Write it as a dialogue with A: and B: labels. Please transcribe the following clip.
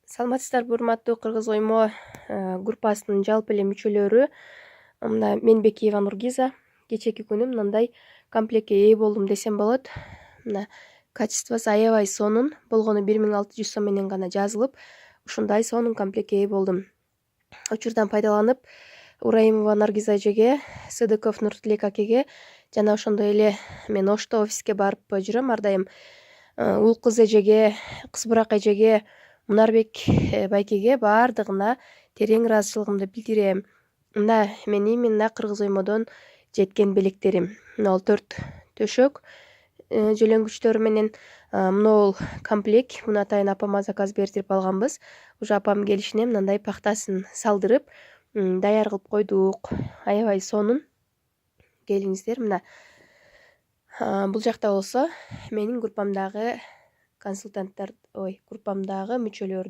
A: Саламатсыздарбы, урматтуу Кыргыз оймо группасынын жалпы эле мүчөлөрү. Мына Менбекиева Нургиза. Кечээки күнү мындай комплектке ээ болдум десем болот. Мына качествосу аябай сонун, болгону 1600 сом менен гана жазылып, ушундай сонун комплектке ээ болдум. Учурдан пайдаланып, Ураимова Наргиза эжеге, Сыдыков Нуртилек акеге жана ошондой эле мен Ошто офиске барып жүрөм ар дайым. Уул кыз эжеге, Кызбырак эжеге, Мунарбек байкеге баардыгына терең ыраазычылыгымды билдирем. Мына мен именно Кыргыз оймодон жеткен белектерим. Мына ол 4 төшөк жөлөнгүчтөр менен могул комплект. Муну атайын апама заказ бердирип алганбыз. Уже апам келишине мындай пахтасын салдырып, даяр кылып койдук. Аябай сонун. Келиңиздер мына. Бул жакта болсо менин группамдагы консультанттар, группамдагы мүчөлөр